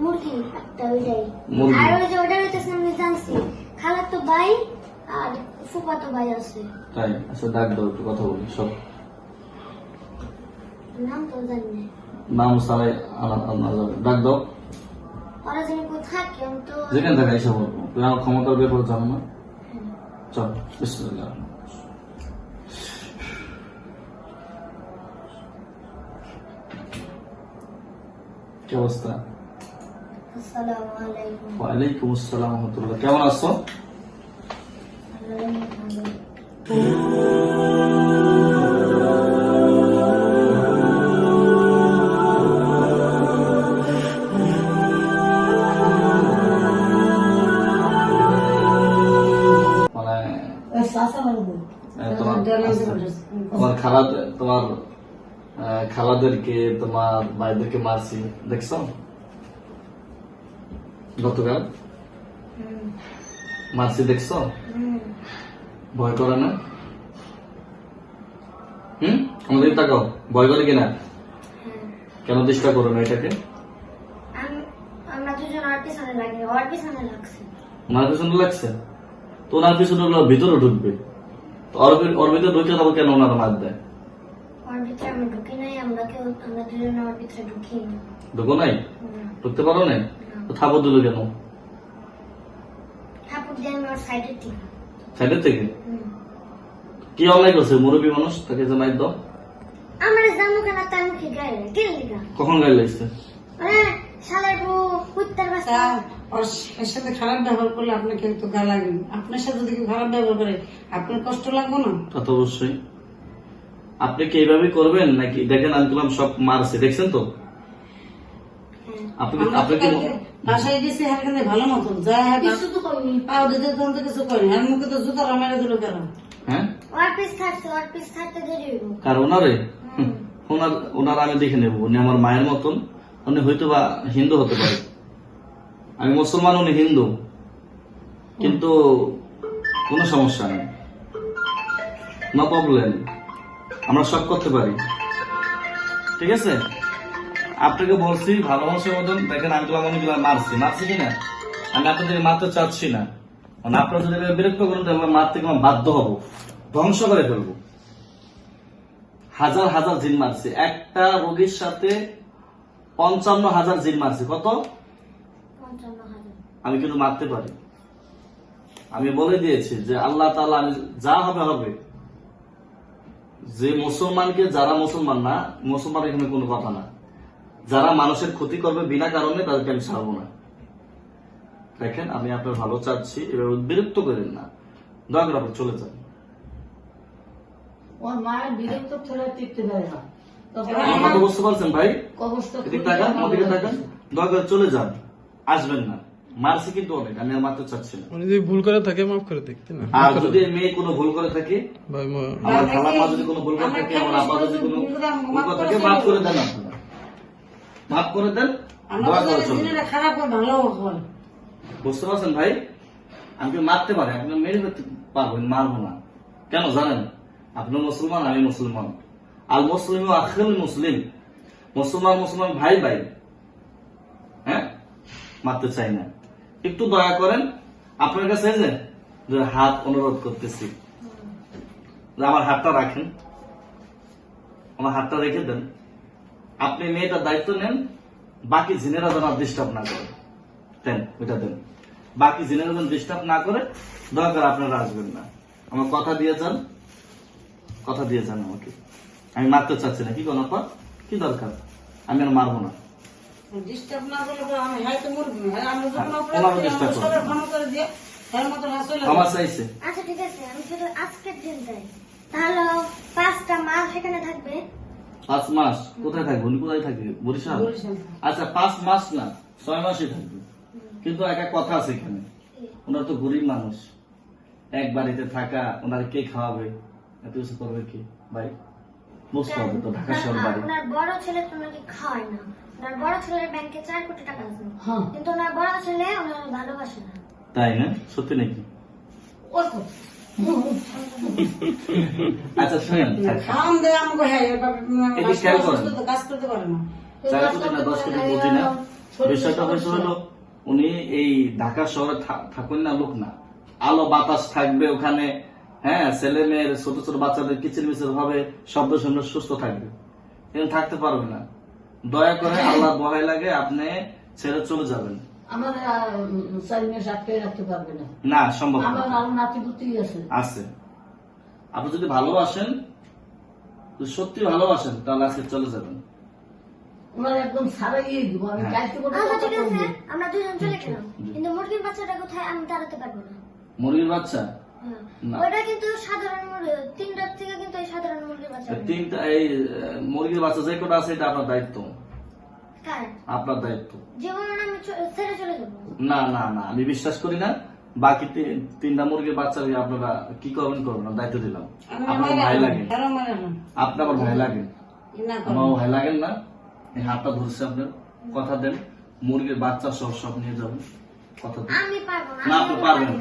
মুরগি একটা ওইটাই। মুরগি। আর ওই যে ওটার হইতেছে আমি জানছি খালাতো ভাই আর ফুফাতো ভাই আছে। তাই আচ্ছা ডাক দাও একটু কথা বলি সব নাম তো জানি না। নাম সারাই ডাক দাও ওরা জানি কোথায় থাকে আমি তো যেখানে থাকা এসে বলবো তুমি আমার ক্ষমতার ব্যাপারে জানো না চল বিসমিল্লাহ কি অবস্থা আসসালামু আলাইকুম। ওয়ালাইকুম আসসালাম ওয়া রাহমাতুল্লাহ কেমন আছো তোমার খালাদেরকে তোমার ভাইদেরকে মারছি দেখছো গতকাল মারছি দেখছো ভয় করে না আমাদের তাকাও ভয় করে কিনা কেন চেষ্টা করো না এটাকে আমরা দুজন আর পিছনে লাগি ওর পিছনে লাগছে ওনার পিছনে লাগছে তো ওনার পিছনে ভিতরে ঢুকবে তো ওর ভিতরে ঢুকে তবে কেন ওনারা মার দেয় ওর ভিতরে আমরা ঢুকি নাই আমরা দুজন ওর ভিতরে ঢুকি না ঢুকো নাই ঢুকতে পারো নাই তো থাপড় দিল কেন ঠাকুর দিয়ে আমি ওর সাইডের দিকে সাইডের থেকে কি অন্যায় করছে মুরব্বী মানুষ তাকে যে মাইর দাও আমার জামু কেন তার মুখে গায়ে কে লিগা কখন গায়ে লাগছে শালার বউ কুত্তার বাচ্চা ওর সাথে খারাপ ব্যবহার করলে আপনাকে তো গা লাগবে আপনার সাথে যদি খারাপ ব্যবহার করে আপনার কষ্ট লাগবে না তা তো অবশ্যই আপনি কি এইভাবে করবেন নাকি দেখেন আনকুলাম সব মারছে দেখছেন তো আপনি কি বাসায় গেছি এখানে ভালো মতন যা কিছু তো করিনি পাও দিতে তখন তো কিছু করিনি আর মুখে তো জুতা মেরে দিল কেন হ্যাঁ ওর পিস থাকতে দেরি হইব কার ওনার আমি দেখে নেবো উনি আমার মায়ের মতন উনি হয়তো বা হিন্দু হতে পারে আমি মুসলমান উনি হিন্দু কিন্তু কোনো সমস্যা নেই নো প্রবলেম আমরা সব করতে পারি ঠিক আছে আপনাকে বলছি ভালোবাসার মতন দেখেন আঙ্কেল অনেকগুলো মারছি কিনা আমি আপনাদের মারতে চাচ্ছি না মানে আপনারা যদি বিরক্ত করেন তাহলে মারতে বাধ্য হব ধ্বংস করে ফেলবো হাজার হাজার জিন মারছি একটা রোগীর সাথে ৫৫,০০০ জিন মারছি কত ৫৫,০০০ আমি কিন্তু মারতে পারি আমি বলে দিয়েছি যে আল্লাহ তাআলা আমি যা হবে হবে যে মুসলমানকে যারা মুসলমান না মুসলমান এখানে কোনো কথা না যারা মানুষের ক্ষতি করবে বিনা কারণে তাদেরকে আমি ছাড়বো না দেখেন আমি আপনার ভালো চাচ্ছি এভাবে বিরক্ত করেন না দয়া করে আপনি চলে যান ওর মায়ের বিরক্ত ছেলে টিকতে পারে না কথা বুঝতে পারছেন ভাই এদিক তাকান ওদিকে তাকান দয়া করে চলে যান আসবেন না মারছি কিন্তু অনেক আমি আর মারতে চাচ্ছি না যদি ভুল করে থাকে মাফ করে দেখতে না আর যদি মেয়ে কোনো ভুল করে থাকে ভাই আমার খালাম্মা যদি কোনো ভুল করে থাকে আমার আব্বা যদি কোনো ভুল করে থাকে মাফ করে দেন আপনারা মাফ করে দেন দয়া করে চলুন খারাপ হয় ভালো হয় বুঝতে পারছেন ভাই আমি মারতে পারি আপনি মেরে ফেলতে পারবেন মারবো না কেন জানেন আপনি মুসলমান আমি মুসলমান আল মুসলিম আখিল মুসলিম মুসলমান ভাই ভাই হ্যাঁ মারতে চাই না একটু দয়া করেন আপনার কাছে যে হাত অনুরোধ করতেছি আমার হাতটা রাখেন আমার হাতটা রেখে দেন আপনি মেয়েটার দায়িত্ব নেন বাকি জিনেরা যেন ডিস্টার্ব না করে দেন ওইটা দেন বাকি জিনেরা যেন ডিস্টার্ব না করে দয়া করে আপনারা আসবেন না আমার কথা দিয়ে যান আমাকে আমি মারতে চাচ্ছি না কি কোনো কি দরকার আমি আর মারবো না ডিস্টার্ব না করলে আমি হয়তো মরবো না আমরা যখন ক্ষমা করে দিয়ে তার মতো হাসলে ক্ষমা চাইছে আচ্ছা ঠিক আছে আমি শুধু আজকের দিনটাই তাহলে 5টা মাস এখানে থাকবে 5 মাস কোথায় থাকবে উনি কোথায় থাকবে বরিশাল আচ্ছা 5 মাস না 6 মাসই থাকবে কিন্তু একটা কথা আছে এখানে ওনার তো গরিব মানুষ এক বাড়িতে থাকা ওনার কে খাওয়াবে এত কিছু করবে কি ভাই বুঝতে হবে তো ঢাকা শহর বাড়ি ওনার বড় ছেলে তো নাকি খাওয়ায় না ওনার বড় ছেলের ব্যাংকে 4 কোটি টাকা আছে কিন্তু ওনার বড় ছেলে ওনার ভালোবাসে না তাই না সত্যি নাকি আচ্ছা শুনেন খাওয়ান দেয় আমাকে হ্যাঁ এটি খেয়াল করেন কাজ করতে পারে না 4 কোটি না 10 কোটি বুঝি না বিষয়টা হয়েছে হলো উনি এই ঢাকা শহরে থাকুন না লোক না, আলো বাতাস থাকবে ওখানে, হ্যাঁ ছেলে মেয়ের ছোট ছোট বাচ্চাদের কিচির মিচির ভাবে শব্দ শুনে সুস্থ থাকবে, কিন্তু থাকতে পারবে না। দয়া করে আল্লাহ ভয় লাগে আপনি ছেড়ে চলে যাবেন। আমার 4 মাস আটকে রাখতে পারবে না। না সম্ভব না। আমার আরো নাতিপুতি আছে। আছে, আপনি যদি ভালোবাসেন, যদি সত্যি ভালোবাসেন, তাহলে আজকে চলে যাবেন। ওনার একদম ছাড়াইয়ে দিব। আমি হ্যাঁ। চাইতে বলতে আচ্ছা কথা ঠিক আছে, বলবো। আমরা দুজন চলে গেলাম, কিন্তু মুরগির বাচ্চাটা কোথায় আমি দাঁড়াতে পারবো না। মুরগির বাচ্চা হ্যাঁ। না। ওটা কিন্তু সাধারণ মুরগি, 3টার থেকে কিন্তু এই সাধারণ মুরগির বাচ্চা নেই। তিনটা এই মুরগির বাচ্চা যে কটা আছে এটা আপনার দায়িত্ব, কার আপনার দায়িত্ব। যেমন আমি ছেড়ে চলে যাবো। না না না, আমি বিশ্বাস করি না। বাকি তিনটা মুরগির বাচ্চা আপনারা কি করবেন করবেন না, দায়িত্ব দিলাম। আপনার ভাই লাগে, আপনার আবার ভাই লাগে, আমার ভাই লাগেন না। এই হাতটা ধরছে, আপনার কথা দেন, মুরগির বাচ্চা সহ সব নিয়ে যাবেন, কথা দেন। আমি পারবো না, না আপনি পারবেন না,